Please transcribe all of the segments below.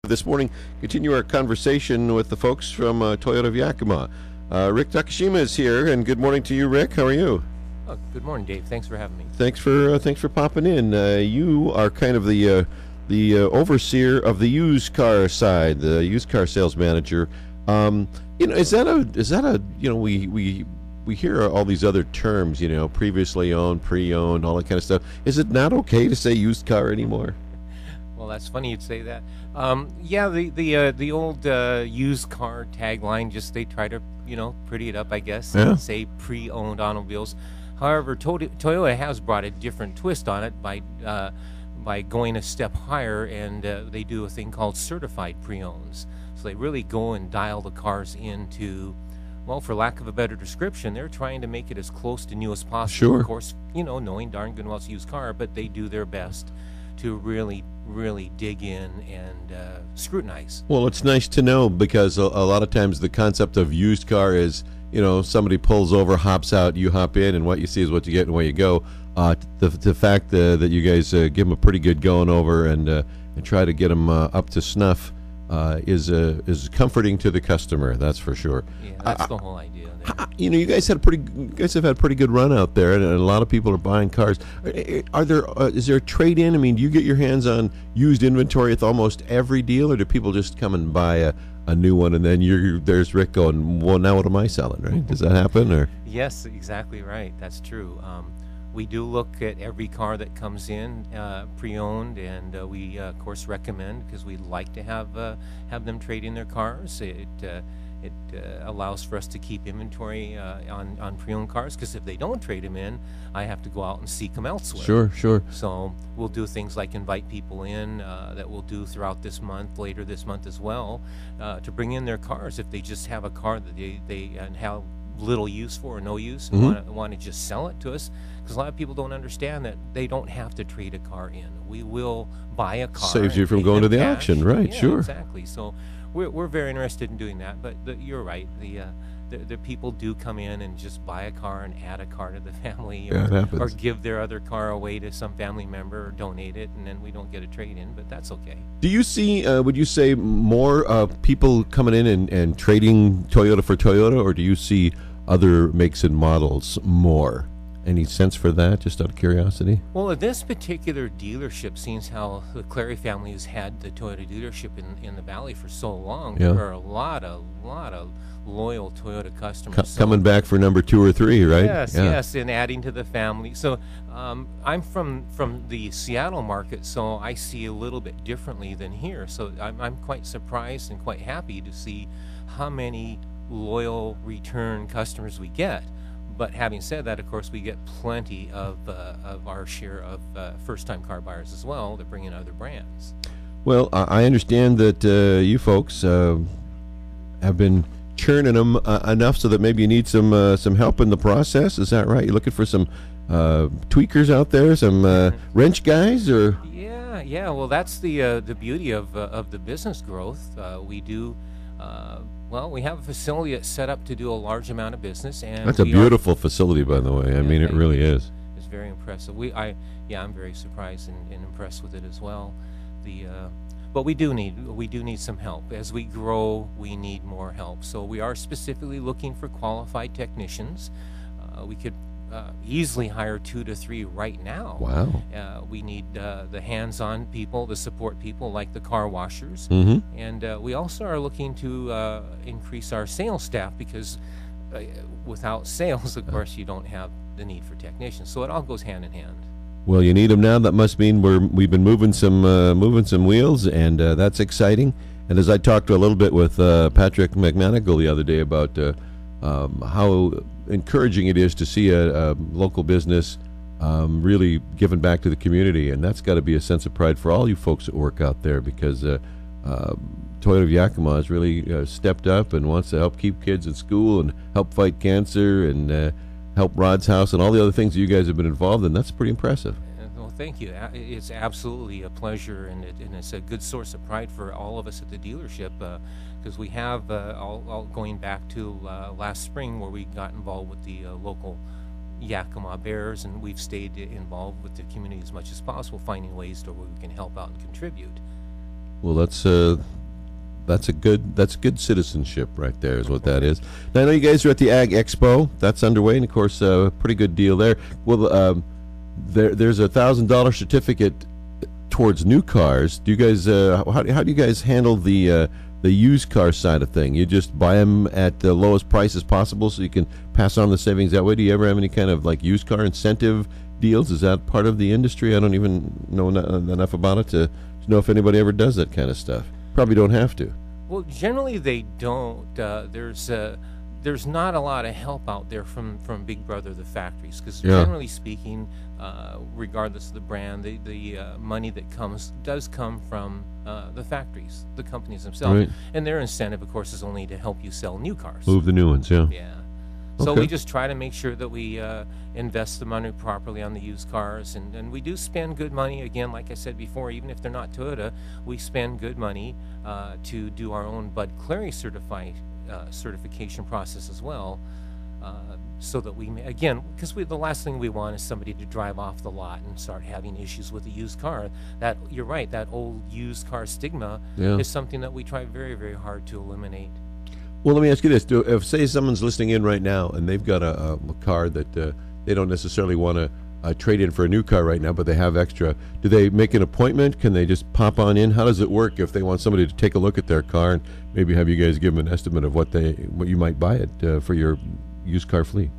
This morning, continue our conversation with the folks from Toyota of Yakima. Rick Takashima is here, and good morning to you, Rick. How are you? Oh, good morning, Dave. Thanks for having me. Thanks for popping in. You are kind of the overseer of the used car side, the used car sales manager. Is that a we hear all these other terms, previously owned, pre-owned, all that kind of stuff. Is it not okay to say used car anymore? Well, that's funny you'd say that. Yeah, the old used car tagline, just they try to pretty it up, I guess, and say pre-owned automobiles. However, Toyota has brought a different twist on it by going a step higher, and they do a thing called certified pre-owns. So they really go and dial the cars into, well, for lack of a better description, they're trying to make it as close to new as possible. Sure. Of course, knowing darn good well it's a used car, but they do their best to really dig in and scrutinize. Well, it's nice to know, because a lot of times the concept of used car is, somebody pulls over, hops out, you hop in, and what you see is what you get and away you go. The fact that you guys give them a pretty good going over and try to get them up to snuff is comforting to the customer. That's for sure. Yeah, that's the whole idea. You guys have had a pretty good run out there, and a lot of people are buying cars. Is there a trade-in? I mean, do you get your hands on used inventory with almost every deal, or do people just come and buy a new one, and then there's Rick going, well, now what am I selling, right? Does that happen? Or Yes, exactly right. That's true. We do look at every car that comes in pre-owned, and we of course recommend, because we like to have them trade in their cars. It allows for us to keep inventory on pre-owned cars, because if they don't trade them in, I have to go out and seek them elsewhere. Sure. So we'll do things like invite people in that we'll do throughout this month, later this month as well, to bring in their cars if they just have a car that they have little use for or no use, and want to just sell it to us, because a lot of people don't understand that they don't have to trade a car in. We will buy a car. Saves you from going to the auction, right? Yeah, sure. Exactly. So we're very interested in doing that. But you're right. The people do come in and just buy a car and add a car to the family, or give their other car away to some family member, or donate it, and then we don't get a trade-in, but that's okay. Do you see, would you say, more people coming in and trading Toyota for Toyota, or do you see other makes and models more? Any sense for that, just out of curiosity? Well, at this particular dealership, seems how the Clary family has had the Toyota dealership in the Valley for so long, there are a lot of loyal Toyota customers. Coming back for number 2 or 3, right? Yes, and adding to the family. So I'm from the Seattle market, so I see a little bit differently than here. So I'm quite surprised and quite happy to see how many loyal return customers we get. But having said that, of course, we get plenty of our share of first-time car buyers as well that bring in other brands. Well, I understand that you folks have been churning them enough so that maybe you need some help in the process. Is that right? You're looking for some tweakers out there, some wrench guys, or? Yeah. Well, that's the beauty of the business growth. We do. Well, we have a facility that's set up to do a large amount of business, and that's a beautiful facility, by the way. I mean, it really is. It's very impressive. I'm very surprised and impressed with it as well. But we do need some help. As we grow, we need more help. So we are specifically looking for qualified technicians. We could easily hire 2 to 3 right now. Wow. We need the hands-on people, the support people, like the car washers. And we also are looking to increase our sales staff, because without sales, of course, you don't have the need for technicians. So it all goes hand in hand. Well, you need them now. That must mean we've been moving some wheels, and that's exciting. And as I talked a little bit with Patrick McManigal the other day about how encouraging it is to see a local business really giving back to the community, and that's got to be a sense of pride for all you folks that work out there, because Toyota of Yakima has really stepped up and wants to help keep kids in school and help fight cancer and help Rod's House and all the other things that you guys have been involved in. That's pretty impressive. Well, thank you. It's absolutely a pleasure, and it's a good source of pride for all of us at the dealership, because we have, all going back to last spring, where we got involved with the local Yakima Bears, and we've stayed involved with the community as much as possible, finding ways to where we can help out and contribute. Well, that's good citizenship right there, is what that is. Now, I know you guys are at the Ag Expo. That's underway, and of course, pretty good deal there. Well, there's $1,000 certificate towards new cars. Do you guys how do you guys handle the used car side of thing? You just buy them at the lowest prices possible, so you can pass on the savings that way. Do you ever have any kind of like used car incentive deals? Is that part of the industry? I don't even know enough about it to know if anybody ever does that kind of stuff. Probably don't have to. Well, generally they don't. There's not a lot of help out there from Big Brother, the factories, because generally speaking, regardless of the brand, the money that does come from the factories, the companies themselves, Right. and their incentive, of course, is only to help you sell new cars. Move the new ones, yeah. Yeah. So Okay. we just try to make sure that we invest the money properly on the used cars, and we do spend good money. Again, like I said before, even if they're not Toyota, we spend good money to do our own Bud Clary certification process as well, so that we again, because the last thing we want is somebody to drive off the lot and start having issues with a used car. That, you're right, that old used car stigma is something that we try very, very hard to eliminate. Well, let me ask you this: if say someone's listening in right now and they've got a car that they don't necessarily want to trade in for a new car right now, but they have extra, do they make an appointment? Can they just pop on in? How does it work if they want somebody to take a look at their car and maybe have you guys give them an estimate of what you might buy it for your used car fleet?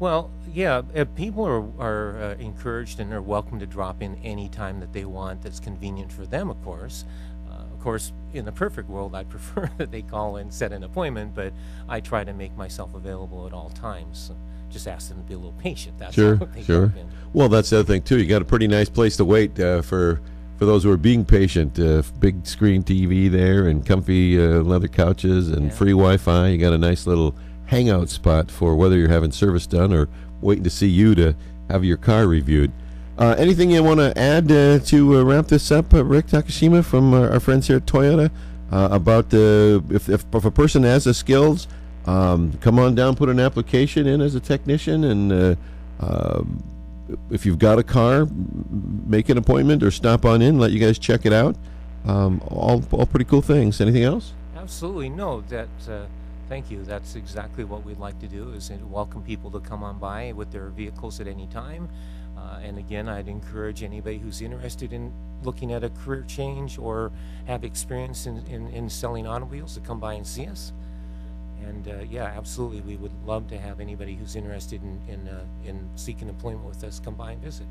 Well, yeah, people are encouraged and are welcome to drop in any time that they want that's convenient for them, of course. Of course, in the perfect world, I'd prefer that they call and set an appointment, but I try to make myself available at all times. So just ask them to be a little patient. That's Sure. drop in. Well, that's the other thing too. You got a pretty nice place to wait for those who are being patient. Big screen TV there and comfy leather couches and free Wi-Fi. You got a nice little hangout spot for whether you're having service done or waiting to see you to have your car reviewed. Anything you want to add to wrap this up, Rick Takashima from our friends here at Toyota, about if a person has the skills, come on down, put an application in as a technician, and if you've got a car, make an appointment or stop on in, let you guys check it out. All pretty cool things. Anything else? Absolutely. No, thank you. That's exactly what we'd like to do, is welcome people to come on by with their vehicles at any time. And again, I'd encourage anybody who's interested in looking at a career change or have experience in selling automobiles to come by and see us. And yeah, absolutely, we would love to have anybody who's interested in seeking employment with us come by and visit.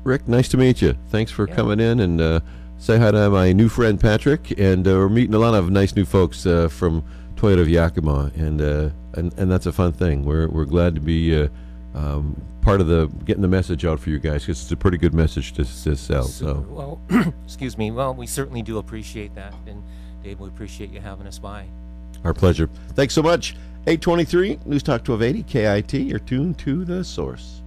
Rick, nice to meet you. Thanks for coming in, and say hi to my new friend Patrick. And we're meeting a lot of nice new folks from Toyota of Yakima, and that's a fun thing. We're glad to be part of getting the message out for you guys, because it's a pretty good message to sell. So well, excuse me. Well, we certainly do appreciate that, and Dave, we appreciate you having us by. Our pleasure. Thanks so much. 823 News Talk 1280 KIT. You're tuned to the source.